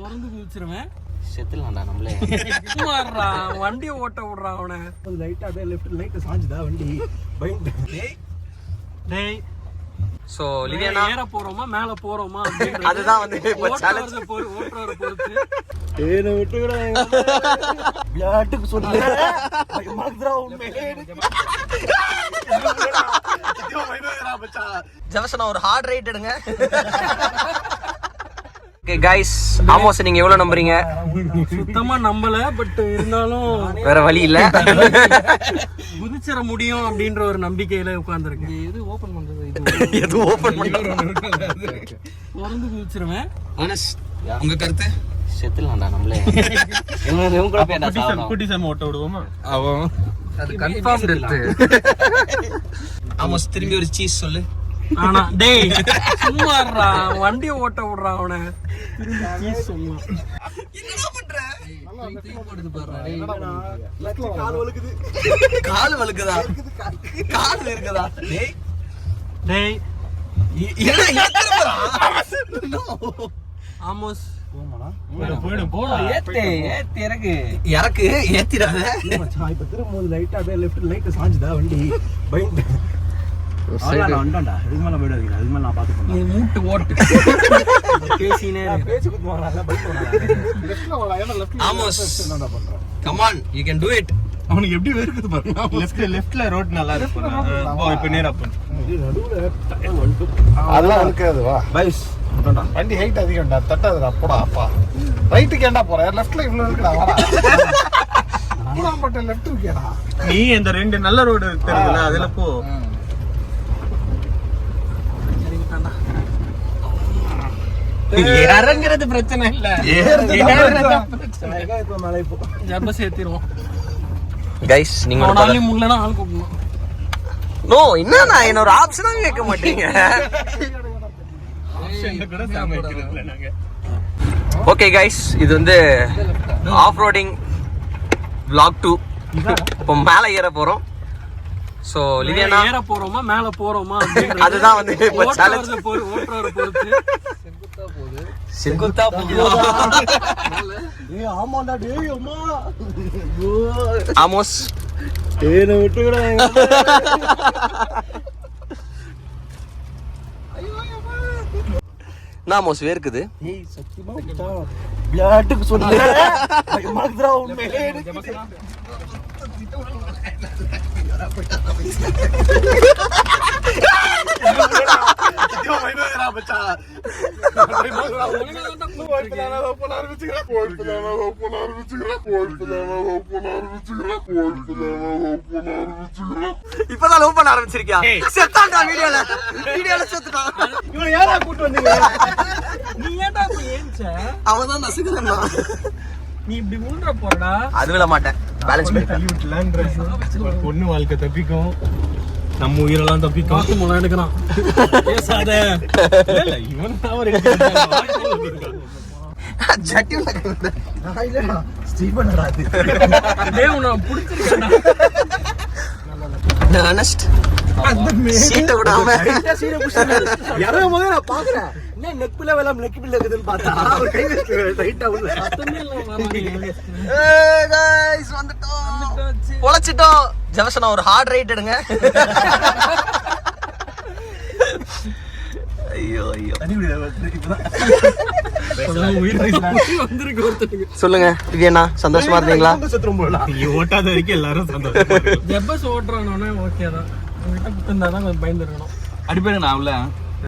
திறந்து குதிச்சிருவேன். செத்துலாம்டா நம்மளே. சும்மாறா வண்டியை ஓட்ட விடுறான் அவனை. லைட்டா அப்படியே லெஃப்ட் லைட் சாஞ்சுதா வண்டி பயந்து. டேய் சோ லிவியானா ஏற போறோமா மேல போறோமா அதுதான் வந்து இப்ப சேலஞ்ச். ஓட்டுறவரை பொறுத்து. ஏன விட்டுடா விளையாட்டுக்கு சொல்லு மக்ரா உண்மை ஜெவசனா ஒரு ஹார்ட் ரைட் எடுங்க. ஓகே गाइस, ஆமோஸ் நீங்க எவ்வளவு நம்புறீங்க? சுத்தமா நம்பல, பட் இருந்தாலும் வேற வழி இல்ல, குதிச்சிர முடியும் அப்படின்ற ஒரு நம்பிக்கையில உட்கார்ந்திருக்கேன். எது ஓபன் பண்றது? எது ஓபன் பண்றது? திறந்து குதிச்சிருவேன். ஆனஸ் உங்க கருத்து? செத்துலாம்டா நம்மளே. இவங்க கூட பேடா சாவணும். குட்டி சம ஓட்ட விடுவோமா? அவன் அது கன்ஃபார்ம் டெத். ஆமோஸ் திரும்பி ஒரு சீஸ் சொல்லு. ஆனா டேய் சும்மாறா வண்டியை ஓட்ட விடுறான் அவனை. திரும்பி சீஸ் சொல்லுவான். என்னடா பண்ற? கால் வழுக்குது. கால் வழுக்குதா? கால் இருக்குதா? டேய் டேய் என்ன ஏத்துறா? ஆமோஸ் இறக்கு ஏத்திராத. இப்ப திரும்ப லைட்டா அப்படியே லெஃப்ட் லைட் சாஞ்சுதா வண்டி பயந்து. வந்துட்டா இதுக்கு மேல போயிடாதீங்க. அதுக்கு மேல நான் பாத்து நீ மூட்டு ஓட்டு பேசினே பேச்சு குத்துவாங்க பைக் ஆமோஸ் என்னடா பண்றேன். Come on, you can to it. அவனுக்கு எப்படி வெறுக்குது பாருங்க. லெஃப்ட்ல ரோட் நல்லா இருக்கு. இப்போ நேரா பண்ணு. நடுவுல அதெல்லாம் இருக்காது. வா பைஸ் வண்டி ஹைட் அதிகம்டா, தட்டாதுடா. போடா அப்பா, ரைட்டுக்கு ஏன்டா போற? லெஃப்ட்ல இவ்வளவு இருக்குடா. வாடா இப்பலாம் பட்ட லெஃப்ட் இருக்கேடா. நீ இந்த ரெண்டு நல்ல ரோடு தெரியுதுல, அதுல போ. இறங்குறது பிரச்சனை இல்ல, ஜப்ப சேர்த்திருவோம். கைஸ் நீங்க நாளே முள்ளனா ஆள் கூப்பிடணும். நோ என்னன்னா என்ன ஒரு ஆப்ஷனா கேட்க மாட்டீங்க. ஓகே கைஸ், இது வந்து ஆஃப் ரோடிங் vlog 2. இப்போ மேல ஏற போறோம். சோ லிவியானா ஏற போறோமா மேல போறோமா அதுதான் வந்து இப்ப சேலஞ்ச். ஓட்டுறவரை பொறுத்து. செங்குத்தா போகுது. ஏய் ஆமாடா டேய் அம்மா. ஆமோஸ் ஏன விட்டுடா. நாமோஸ் வேர்க்குது. ஏய் சத்தியமா விளையாட்டுக்கு சொல்லு மக்ரா உண்மை இப்பதான் லவ் பண்ண ஆரம்பிச்சிருக்கியா? செத்தான்டா வீடியோல செத்துட்டான். இவனை யாரா கூட்டு வந்தீங்க? நீ ஏன்டா இப்ப ஏஞ்ச? அவன்தான் நசுக்குறான். நீ இப்படி முள்ற போறடா. அது விட மாட்டேன், பேலன்ஸ் பண்ணி தள்ளி விட்டுலான்ற. பொண்ணு வாழ்க்கை தப்பிக்கும், நம்ம உயிரெல்லாம் தப்பிக்கும். காத்து முளை எடுக்கிறான். பேசாத. இல்ல இவன் தவறு. ஜட்டி ஸ்டீபன்டா அது. டேய் உன்னை பிடிச்சிருக்கேன்டா. ஆனஸ்ட் சீட்டை விடாம இறங்கும் போதே நான் பாக்குறேன். என்ன நெக்குல வேலாம் நெக்குல இருக்குதுன்னு பார்த்தா ஒரு கை வச்சு ரைட்டா உள்ள. சத்தமே இல்லாம வரானே. ஏய் गाइस வந்துட்டோம், பொளச்சிட்டோம். ஜெவசனா ஒரு ஹார்ட் ரைட் எடுங்க. ஐயோ ஐயோ வந்திருக்கு ஒருத்தருக்கு. சொல்லுங்க லிவியானா, சந்தோஷமா இருக்கீங்களா? நீ ஓட்டாத வரைக்கும் எல்லாரும் சந்தோஷமா. ஜப்பஸ் ஓட்டுறானே ஓகே தான். உங்ககிட்ட குத்துந்தாதான் கொஞ்சம் பயந்துருக்கணும். அடிப்பேன் நான் உள்ள